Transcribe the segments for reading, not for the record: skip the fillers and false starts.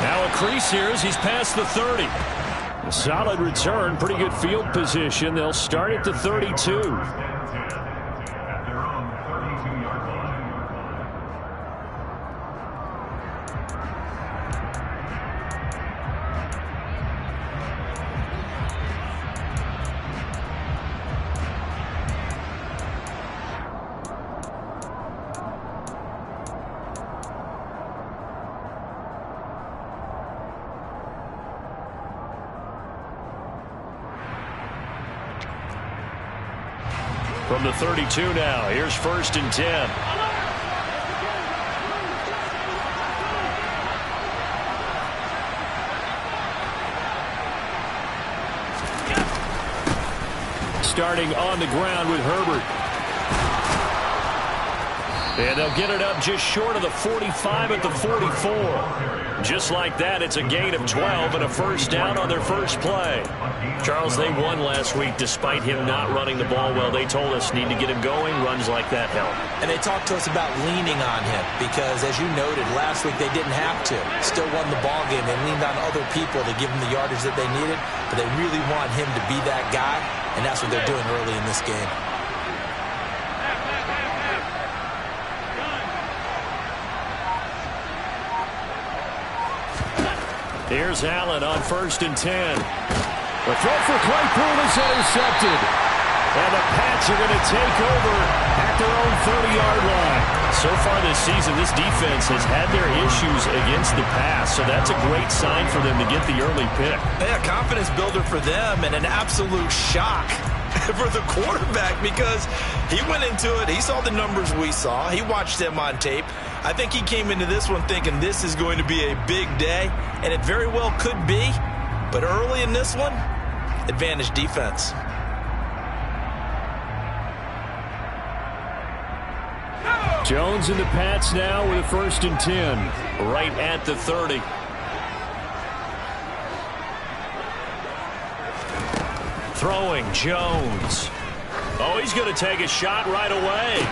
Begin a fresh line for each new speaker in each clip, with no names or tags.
Now a crease here as he's past the 30. A solid return, pretty good field position. They'll start at the 32. From the 32 now, here's 1st and 10. Starting on the ground with Herbert. And they'll get it up just short of the 45 at the 44. Just like that, it's a gain of 12 and a first down on their first play. Charles, they won last week despite him not running the ball well. They told us need to get him going. Runs like that help.
And they talked to us about leaning on him because, as you noted, last week they didn't have to. Still won the ball game. They leaned on other people to give them the yardage that they needed, but they really want him to be that guy, and that's what they're doing early in this game.
Here's Allen on 1st and 10. The throw for Claypool is intercepted. And the Pats are going to take over at their own 30-yard line. So far this season, this defense has had their issues against the pass, so that's a great sign for them to get the early pick.
Yeah, confidence builder for them and an absolute shock for the quarterback because he went into it. He saw the numbers we saw. He watched them on tape. I think he came into this one thinking this is going to be a big day, and it very well could be. But early in this one, advantage defense.
Jones and the Pats now with a 1st and 10. Right at the 30. Throwing Jones. Oh, he's going to take a shot right away.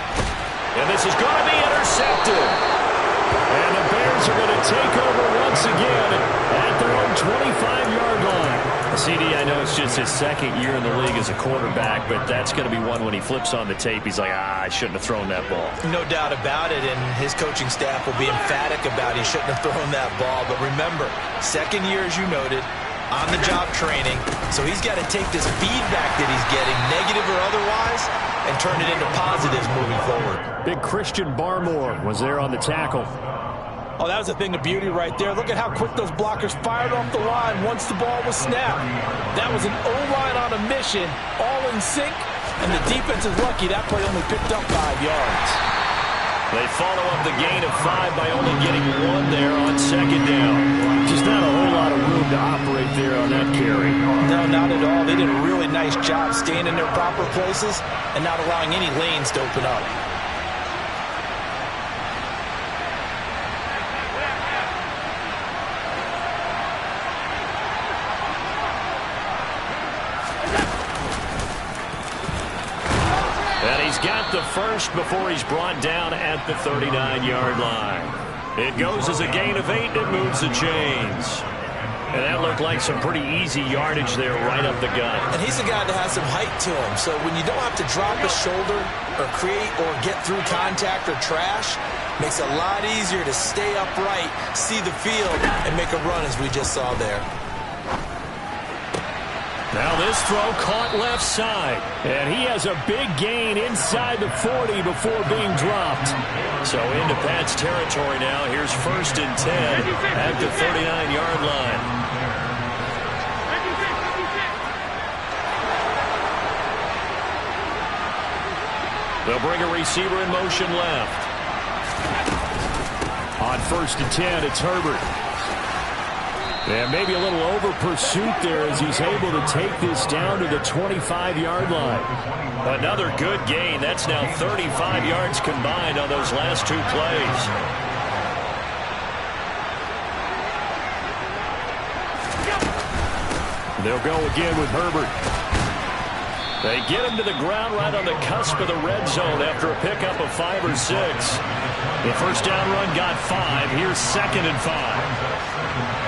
And this is going to be intercepted. And the Bears are going to take over once again at their own 25-yard line. CD, I know it's just his 2nd year in the league as a quarterback, but that's going to be one when he flips on the tape. He's like, I shouldn't have thrown that ball.
No doubt about it, and his coaching staff will be emphatic about he shouldn't have thrown that ball. But remember, 2nd year, as you noted, on-the-job training, so he's got to take this feedback that he's getting, negative or otherwise, and turn it into positives moving forward.
Big Christian Barmore was there on the tackle.
Oh, that was a thing of beauty right there. Look at how quick those blockers fired off the line once the ball was snapped. That was an O-line on a mission, all in sync, and the defense is lucky that play only picked up 5 yards.
They follow up the gain of 5 by only getting 1 there on 2nd down. Just not a whole lot of room to operate there on that carry.
No, not at all. They did a really nice job staying in their proper places and not allowing any lanes to open up.
And he's got the first before he's brought down at the 39-yard line. It goes as a gain of 8, and it moves the chains. And that looked like some pretty easy yardage there right up the gut.
And he's a guy that has some height to him, so when you don't have to drop a shoulder or create or get through contact or trash, makes it a lot easier to stay upright, see the field, and make a run as we just saw there.
Now this throw caught left side, and he has a big gain inside the 40 before being dropped. So into Pat's territory now. Here's 1st and 10 at the 39-yard line. They'll bring a receiver in motion left. On 1st and 10, it's Herbert. And maybe a little over pursuit there as he's able to take this down to the 25-yard line. Another good gain. That's now 35 yards combined on those last 2 plays. They'll go again with Herbert. They get him to the ground right on the cusp of the red zone after a pickup of 5 or 6. The first down run got 5. Here's 2nd and 5.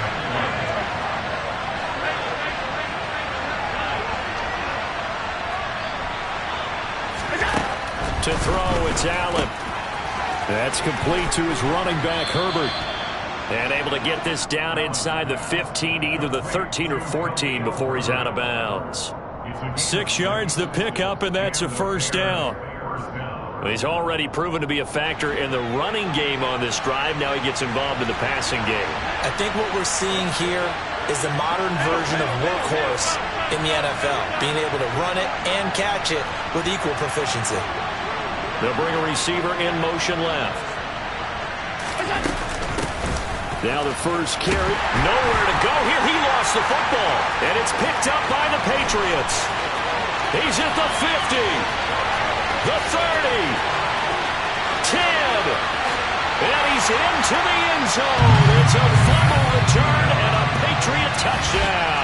it's Allen. That's complete to his running back, Herbert. And able to get this down inside the 15, either the 13 or 14 before he's out of bounds. 6 yards the pickup, and that's a first down. He's already proven to be a factor in the running game on this drive. Now he gets involved in the passing game.
I think what we're seeing here is the modern version of workhorse in the NFL, being able to run it and catch it with equal proficiency.
They'll bring a receiver in motion left. Now the first carry. Nowhere to go here. He lost the football. And it's picked up by the Patriots. He's at the 50. The 30. 10. And he's into the end zone. It's a fumble return and a Patriot touchdown.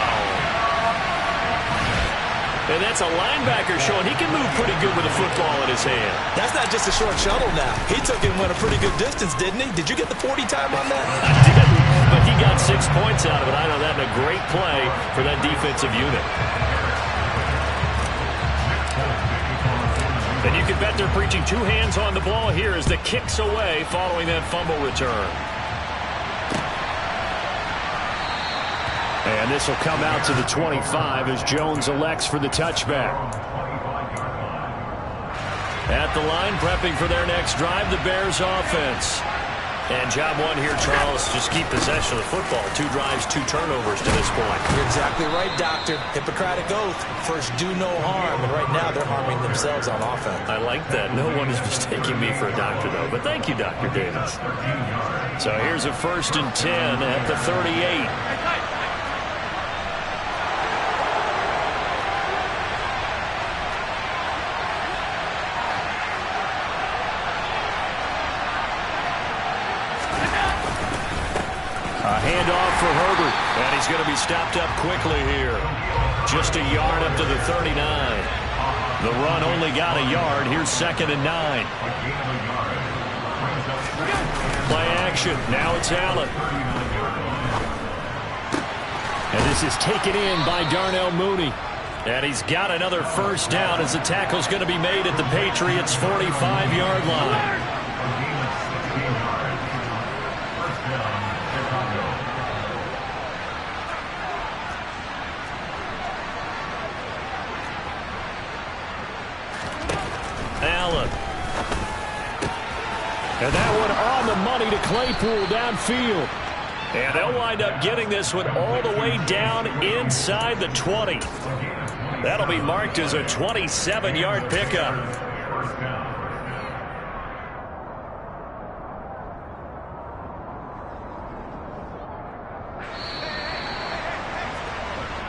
And that's a linebacker showing he can move pretty good with a football in his hand.
That's not just a short shuttle now. He took it and went a pretty good distance, didn't he? Did you get the 40 time on that?
I didn't, but he got 6 points out of it. I know that in a great play for that defensive unit. And you can bet they're preaching 2 hands on the ball here as the kick's away following that fumble return. And this will come out to the 25 as Jones elects for the touchback. At the line, prepping for their next drive, the Bears offense. And job one here, Charles, just keep possession of the football. 2 drives, 2 turnovers to this point.
You're exactly right, Doctor. Hippocratic oath. First, do no harm. And right now, they're harming themselves on offense.
I like that. No one is mistaking me for a doctor, though. But thank you, Dr. Davis. So here's a 1st and 10 at the 38. A handoff for Herbert, and he's going to be stopped up quickly here. Just a yard up to the 39. The run only got a yard. Here's 2nd and 9. Play action. Now it's Allen. And this is taken in by Darnell Mooney. And he's got another first down as the tackle's going to be made at the Patriots' 45-yard line. Allen. And that one on the money to Claypool downfield. And they'll wind up getting this one all the way down inside the 20. That'll be marked as a 27-yard pickup.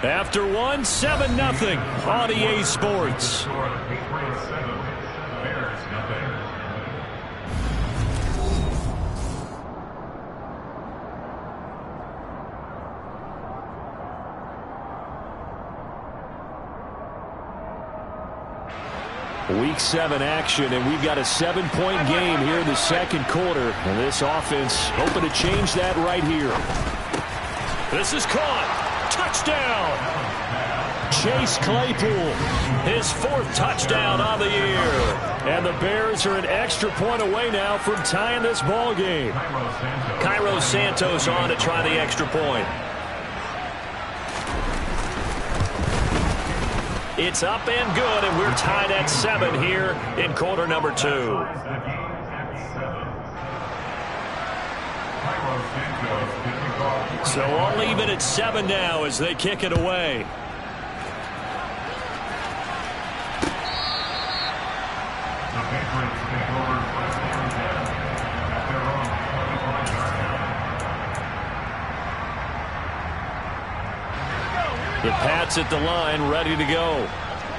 After one, 7-0 on EA Sports. Week 7 action, and we've got a 7-point game here in the second quarter. And this offense hoping to change that right here. This is caught. Touchdown. Chase Claypool, his 4th touchdown on the year. And the Bears are an extra point away now from tying this ball game. Cairo Santos on to try the extra point. It's up and good, and we're tied at 7 here in quarter number 2. So all even at 7 now as they kick it away. The Pats at the line, ready to go.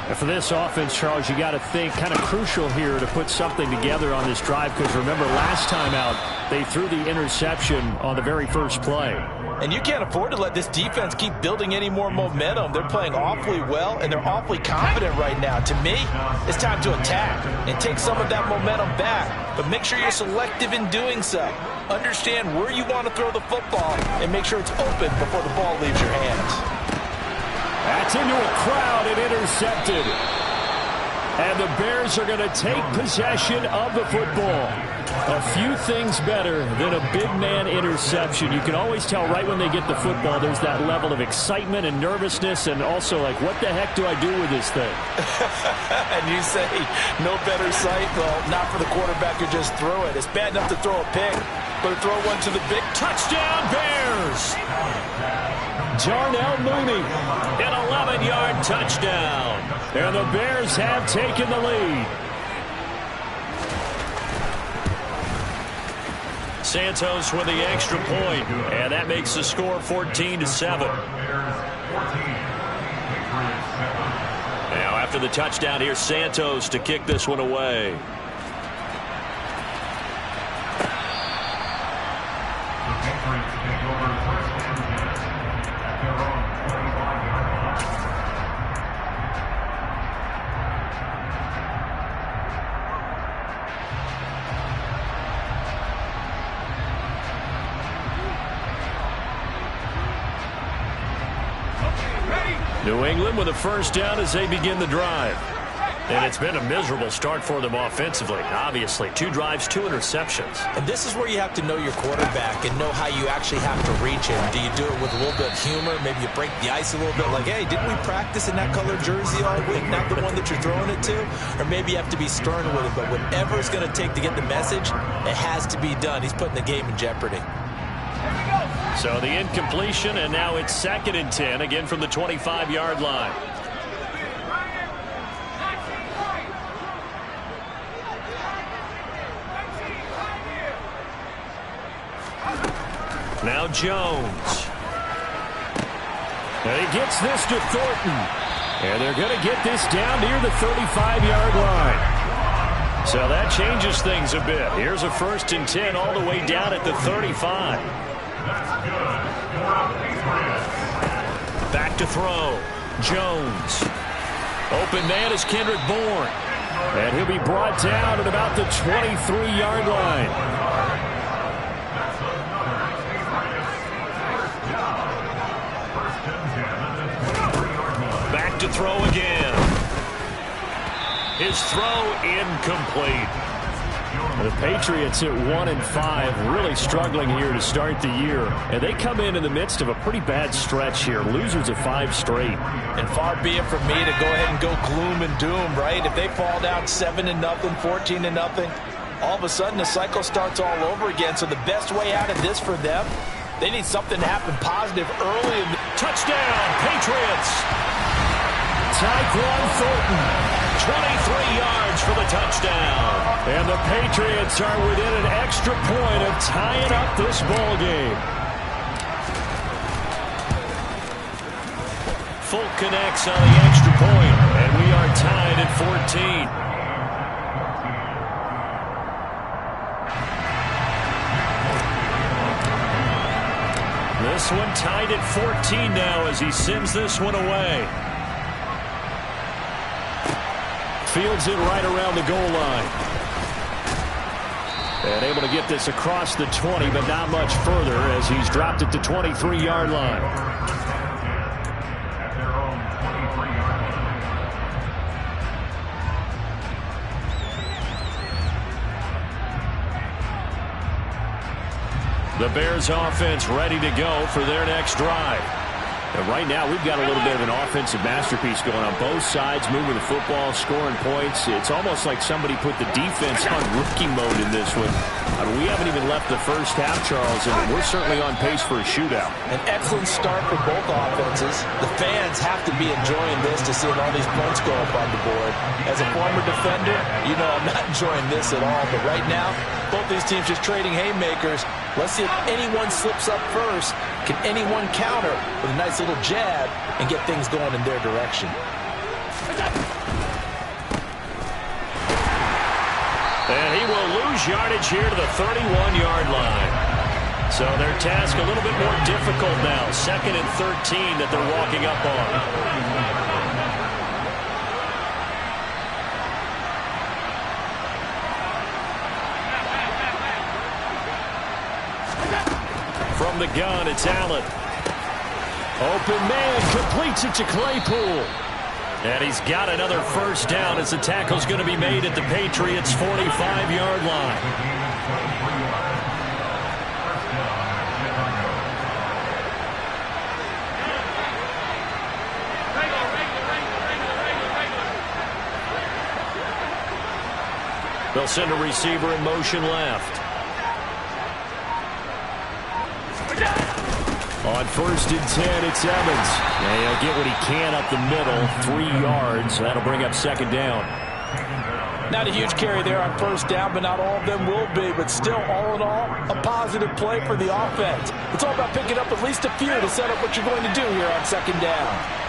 And for this offense, Charles, you got to think kind of crucial here to put something together on this drive, because remember last time out, they threw the interception on the very first play.
And you can't afford to let this defense keep building any more momentum. They're playing awfully well, and they're awfully confident right now. To me, it's time to attack and take some of that momentum back. But make sure you're selective in doing so. Understand where you want to throw the football and make sure it's open before the ball leaves your hands.
That's into a crowd and intercepted. And the Bears are going to take possession of the football. A few things better than a big man interception. You can always tell right when they get the football, there's that level of excitement and nervousness, and also like, what the heck do I do with this thing?
And you say, no better sight? Well, not for the quarterback who just threw it. It's bad enough to throw a pick, but to throw one to the big
touchdown Bears! Darnell Mooney, an 11-yard touchdown. And the Bears have taken the lead. Santos with the extra point, and that makes the score 14-7. Now after the touchdown, here's Santos to kick this one away. New England with a first down as they begin the drive. And it's been a miserable start for them offensively. Obviously, 2 drives, 2 interceptions.
And this is where you have to know your quarterback and know how you actually have to reach him. Do you do it with a little bit of humor? Maybe you break the ice a little bit like, hey, didn't we practice in that color jersey all week? Not the one that you're throwing it to? Or maybe you have to be stern with it. But whatever it's going to take to get the message, it has to be done. He's putting the game in jeopardy.
So the incompletion, and now it's 2nd and 10, again from the 25-yard line. Now Jones. And he gets this to Thornton. And they're going to get this down near the 35-yard line. So that changes things a bit. Here's a 1st and 10 all the way down at the 35. Back to throw. Jones. Open man is Kendrick Bourne. And he'll be brought down at about the 23-yard line. Back to throw again. His throw incomplete. The Patriots at 1-5, really struggling here to start the year. And they come in the midst of a pretty bad stretch here. Losers of 5 straight.
And far be it from me to go ahead and go gloom and doom, right? If they fall down 7-0, 14-0, all of a sudden the cycle starts all over again. So the best way out of this for them, they need something to happen positive early in the touchdown, Patriots.
Tyquan Thornton, 23 yards for the touchdown. And the Patriots are within an extra point of tying up this ball game. Folk connects on the extra point, and we are tied at 14. This one tied at 14 now as he sends this one away. Fields it right around the goal line. And able to get this across the 20, but not much further as he's dropped it to 23-yard line. The Bears offense ready to go for their next drive. And right now, we've got a little bit of an offensive masterpiece going on both sides, moving the football, scoring points. It's almost like somebody put the defense on rookie mode in this one. I mean, we haven't even left the first half, Charles, and we're certainly on pace for a shootout.
An excellent start for both offenses. The fans have to be enjoying this to see all these points go up on the board. As a former defender, you know I'm not enjoying this at all. But right now, both these teams just trading haymakers. Let's see if anyone slips up first. Can anyone counter with a nice little jab and get things going in their direction?
And he will lose yardage here to the 31-yard line. So their task a little bit more difficult now. 2nd and 13 that they're walking up on. From the gun, it's Allen. Open man, completes it to Claypool. And he's got another first down as the tackle's going to be made at the Patriots' 45-yard line. They'll send a receiver in motion left. On 1st and 10, it's Evans. And he'll get what he can up the middle, 3 yards. That'll bring up 2nd down.
Not a huge carry there on 1st down, but not all of them will be. But still, all in all, a positive play for the offense. It's all about picking up at least a few to set up what you're going to do here on 2nd down.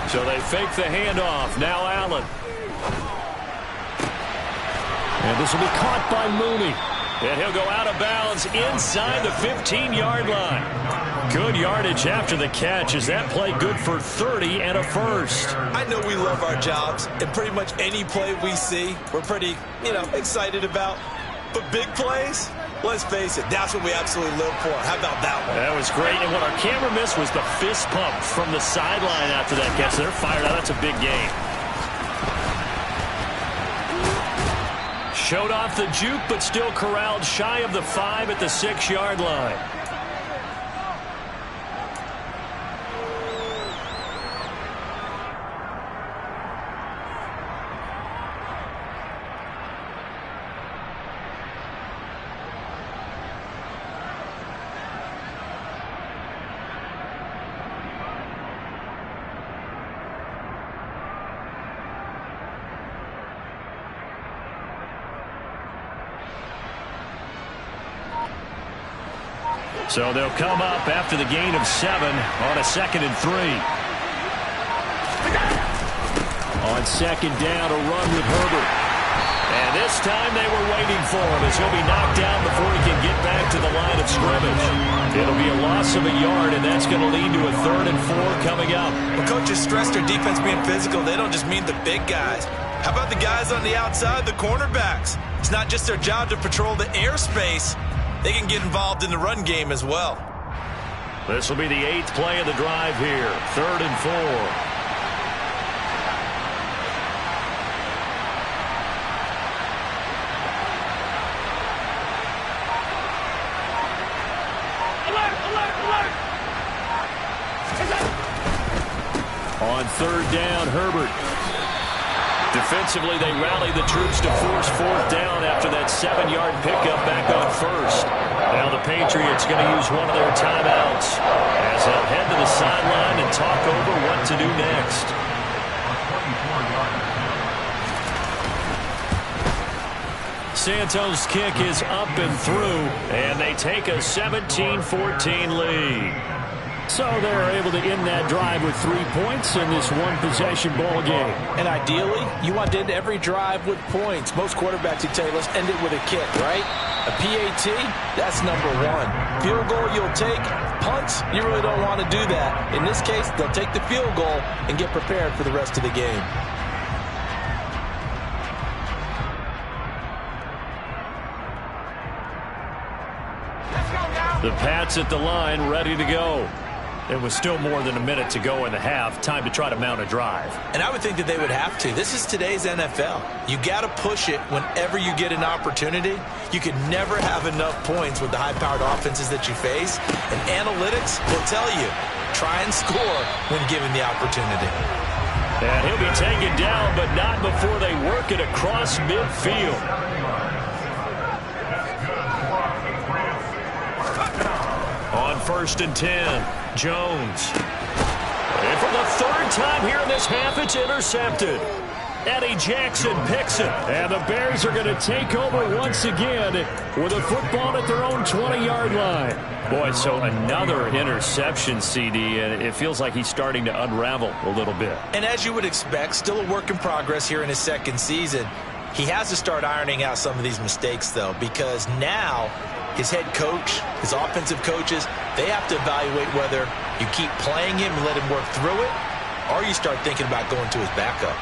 So they fake the handoff. Now Allen. And this will be caught by Mooney. And he'll go out of bounds inside the 15-yard line. Good yardage after the catch. Is that play good for 30 and a first?
I know we love our jobs, and pretty much any play we see, we're pretty, excited about. But big plays, let's face it, that's what we absolutely live for. How about that one?
That was great. And what our camera missed was the fist pump from the sideline after that catch. They're fired out. That's a big game. Showed off the juke, but still corralled shy of the 5 at the 6-yard line. So they'll come up after the gain of 7 on a 2nd and 3. On 2nd down, a run with Herbert. And this time they were waiting for him as he'll be knocked down before he can get back to the line of scrimmage. It'll be a loss of a yard, and that's going to lead to a 3rd and 4 coming up.
When coaches stress their defense being physical, they don't just mean the big guys. How about the guys on the outside, the cornerbacks? It's not just their job to patrol the airspace. They can get involved in the run game as well.
This will be the 8th play of the drive here. 3rd and 4. On 3rd down, Herbert. Defensively, they rally the troops to force 4th down after that 7-yard pickup back on 1st. Now the Patriots going to use one of their timeouts as they'll head to the sideline and talk over what to do next. Santos' kick is up and through, and they take a 17-14 lead. So they're able to end that drive with 3 points in this one-possession ball game.
And ideally, you want to end every drive with points. Most quarterbacks would tell you, let's end it with a kick, right? A PAT, that's number 1. Field goal you'll take. Punts, you really don't want to do that. In this case, they'll take the field goal and get prepared for the rest of the game.
The Pats at the line, ready to go. It was still more than a minute to go in the half. Time to try to mount a drive.
And I would think that they would have to. This is today's NFL. You got to push it whenever you get an opportunity. You can never have enough points with the high-powered offenses that you face. And analytics will tell you, try and score when given the opportunity.
And he'll be taken down, but not before they work it across midfield. On 1st and 10, Jones. And for the 3rd time here in this half, it's intercepted. Eddie Jackson picks it. And the Bears are going to take over once again with a football at their own 20-yard line. Boy, so another interception, CD, and it feels like he's starting to unravel a little bit.
And as you would expect, still a work in progress here in his 2nd season. He has to start ironing out some of these mistakes, though, because now his head coach, his offensive coaches, they have to evaluate whether you keep playing him and let him work through it, or you start thinking about going to his backup.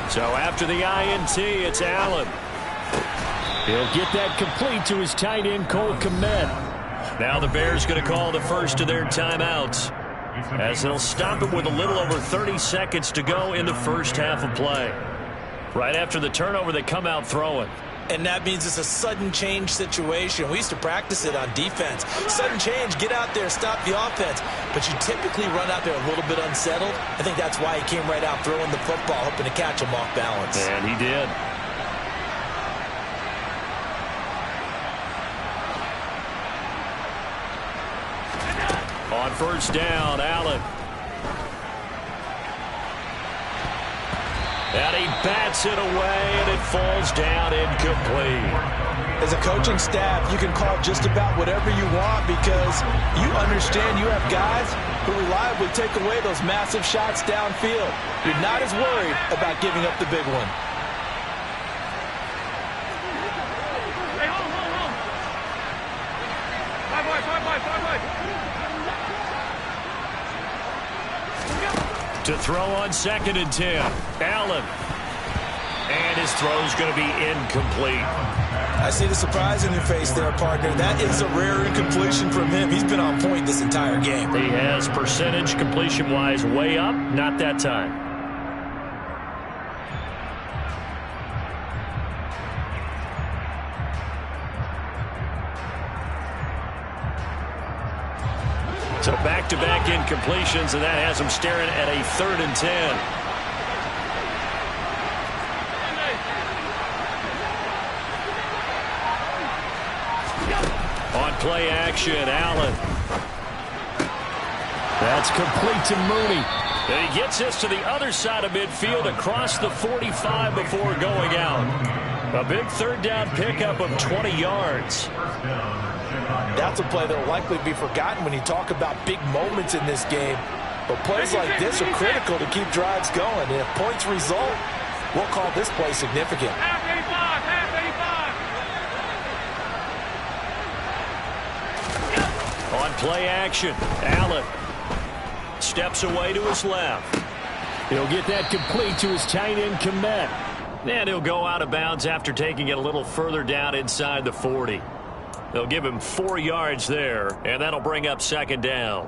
So after the INT, it's Allen. He'll get that complete to his tight end, Cole Kmet. Now the Bears going to call the first of their timeouts, as they'll stop it with a little over 30 seconds to go in the first half of play. Right after the turnover, they come out throwing.
And that means it's a sudden change situation. We used to practice it on defense. Sudden change, get out there, stop the offense. But you typically run out there a little bit unsettled. I think that's why he came right out throwing the football, hoping to catch him off balance.
And he did. On first down, Allen. And he bats it away, and it falls down incomplete.
As a coaching staff, you can call just about whatever you want because you understand you have guys who reliably take away those massive shots downfield. You're not as worried about giving up the big one.
To throw on 2nd and 10. Allen. And his throw's going to be incomplete.
I see the surprise in your face there, partner. That is a rare incompletion from him. He's been on point this entire game.
He has percentage completion-wise way up. Not that time. So back-to-back incompletions, and that has him staring at a 3rd and 10. On play action, Allen. That's complete to Mooney. And he gets this to the other side of midfield across the 45 before going out. A big 3rd down pickup of 20 yards.
That's a play that will likely be forgotten when you talk about big moments in this game. But plays like this are critical to keep drives going. And if points result, we'll call this play significant.
On play action, Allen steps away to his left. He'll get that complete to his tight end, Kmet. And he'll go out of bounds after taking it a little further down inside the 40. They'll give him 4 yards there, and that'll bring up 2nd down.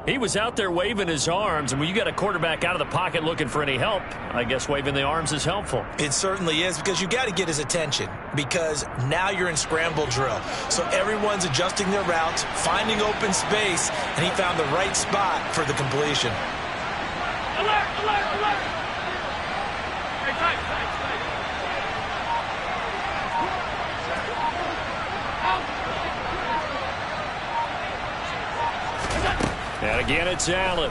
He was out there waving his arms, and when you got a quarterback out of the pocket looking for any help, I guess waving the arms is helpful.
It certainly is, because you got to get his attention, because now you're in scramble drill. So everyone's adjusting their routes, finding open space, and he found the right spot for the completion.
Alert, alert, alert! Hey, tight, tight, tight.
And again, it's Allen.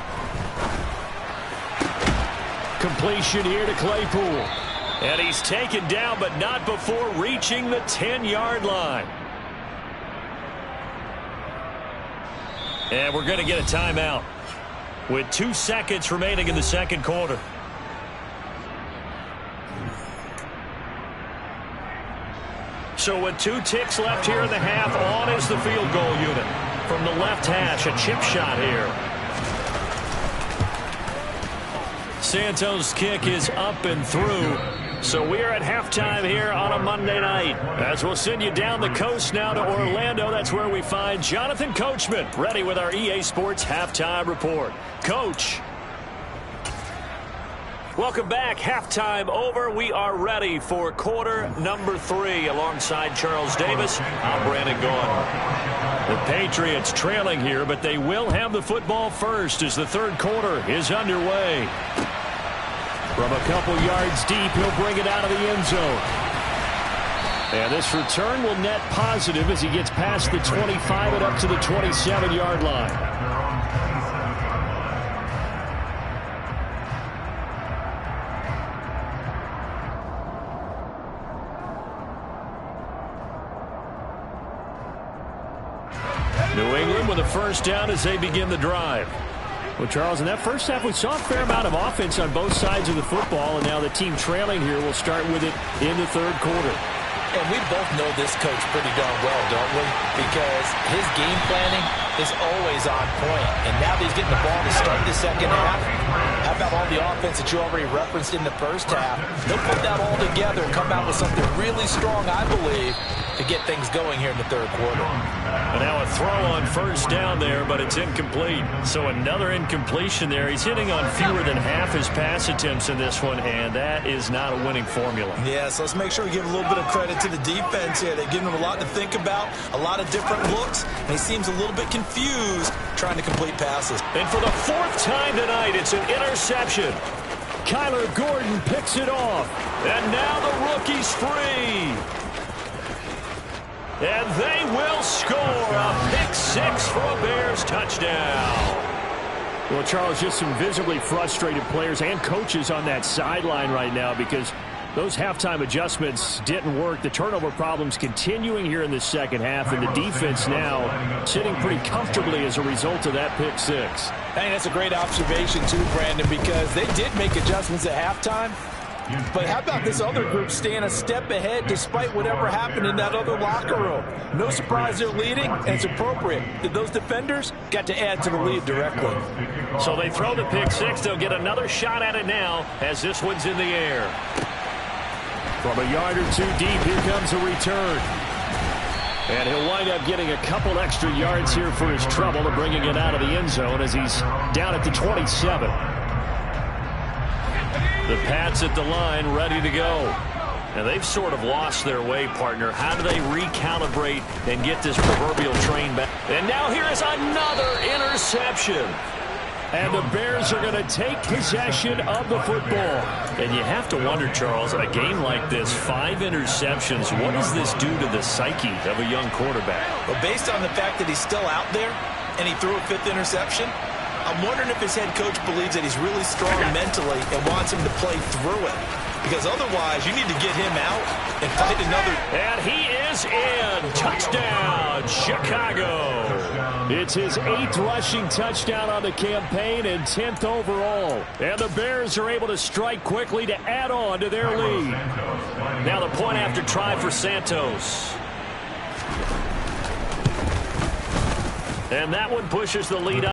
Completion here to Claypool. And he's taken down, but not before reaching the 10-yard line. And we're going to get a timeout with 2 seconds remaining in the second quarter. So with 2 ticks left here in the half, on is the field goal unit. From the left hash, a chip shot here. Santos' kick is up and through. So we are at halftime here on a Monday night. As we'll send you down the coast now to Orlando, that's where we find Jonathan Coachman, ready with our EA Sports Halftime Report. Coach. Welcome back. Halftime over. We are ready for quarter number 3. Alongside Charles Davis, I'm Brandon Gaudin. The Patriots trailing here, but they will have the football first as the third quarter is underway. From a couple yards deep, he'll bring it out of the end zone. And this return will net positive as he gets past the 25 and up to the 27-yard line. New England with a first down as they begin the drive. Well, Charles, in that first half, we saw a fair amount of offense on both sides of the football, and now the team trailing here will start with it in the third quarter.
And we both know this coach pretty darn well, don't we? Because his game planning is always on point. And now that he's getting the ball to start the second half, how about all the offense that you already referenced in the first half? He'll put that all together and come out with something really strong, I believe, to get things going here in the third quarter.
And now a throw on first down there, but it's incomplete. So another incompletion there. He's hitting on fewer than half his pass attempts in this one, and that is not a winning formula.
Yeah, so let's make sure we give a little bit of credit to the defense here. They've given him a lot to think about, a lot of different looks, and he seems a little bit confused trying to complete passes.
And for the fourth time tonight, it's an interception. Kyler Gordon picks it off, and now the rookie's free. And they will score a pick six for a Bears touchdown. Well, Charles, just some visibly frustrated players and coaches on that sideline right now because those halftime adjustments didn't work. The turnover problems continuing here in the second half, and the defense now sitting pretty comfortably as a result of that pick six.
I think that's a great observation too, Brandon, because they did make adjustments at halftime. But how about this other group staying a step ahead despite whatever happened in that other locker room? No surprise they're leading, and it's appropriate. Those defenders got to add to the lead directly.
So they throw the pick six. They'll get another shot at it now as this one's in the air. From a yard or two deep, here comes a return. And he'll wind up getting a couple extra yards here for his trouble and bringing it out of the end zone as he's down at the 27. The Pats at the line, ready to go. Now, they've sort of lost their way, partner. How do they recalibrate and get this proverbial train back? And now here is another interception. And the Bears are going to take possession of the football. And you have to wonder, Charles, a game like this, 5 interceptions, what does this do to the psyche of a young quarterback?
Well, based on the fact that he's still out there and he threw a 5th interception, I'm wondering if his head coach believes that he's really strong mentally and wants him to play through it. Because otherwise, you need to get him out and fight another.
And he is in. Touchdown, Chicago. It's his 8th rushing touchdown on the campaign and 10th overall. And the Bears are able to strike quickly to add on to their lead. Now the point after try for Santos. And that one pushes the lead up.